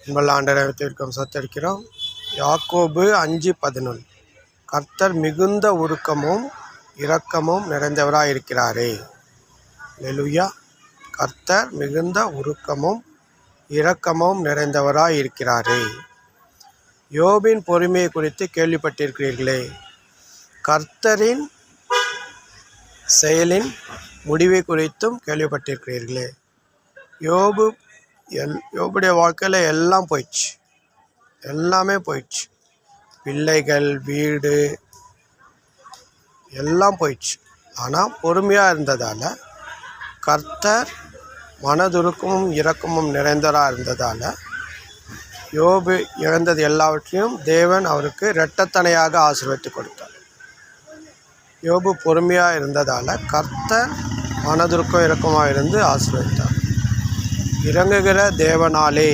உங்கள் ஆண்டவத்திற்கும் சத்தரிக்கிறோம். யாக்கோபு 5:11. கர்த்தர் மிகுந்த உருக்கமும் இரக்கமும் நிறைந்தவராய் இருக்கிறாரே. அல்லேலூயா. கர்த்தர் மிகுந்த உருக்கமும் இரக்கமும் நிறைந்தவராய் இருக்கிறாரே. யோபின் பொறுமையை குறித்து கேள்விப்பட்டிருக்கிறீர்களே. கர்த்தரின் செயலின் முடிவை குறித்தும் கேள்விப்பட்டிருக்கிறீர்களே. யோபுடைய வாழ்க்கையில் எல்லாம் போயிடுச்சு, எல்லாமே போயிடுச்சு. பிள்ளைகள், வீடு எல்லாம் போயிடுச்சு. ஆனால் பொறுமையாக இருந்ததால், கர்த்தர் மனதுருக்கமும் இரக்கமும் நிறைந்தவராக இருந்ததால், யோபு இழந்தது எல்லாவற்றையும் தேவன் அவருக்கு இரட்டத்தனையாக ஆசீர்வதித்து கொடுத்தார். யோபு பொறுமையாக இருந்ததால் கர்த்தர் மனதுருக்கம் இரக்கமாக இருந்து ஆசீர்வதித்தார். இறங்குகிற தேவனாலே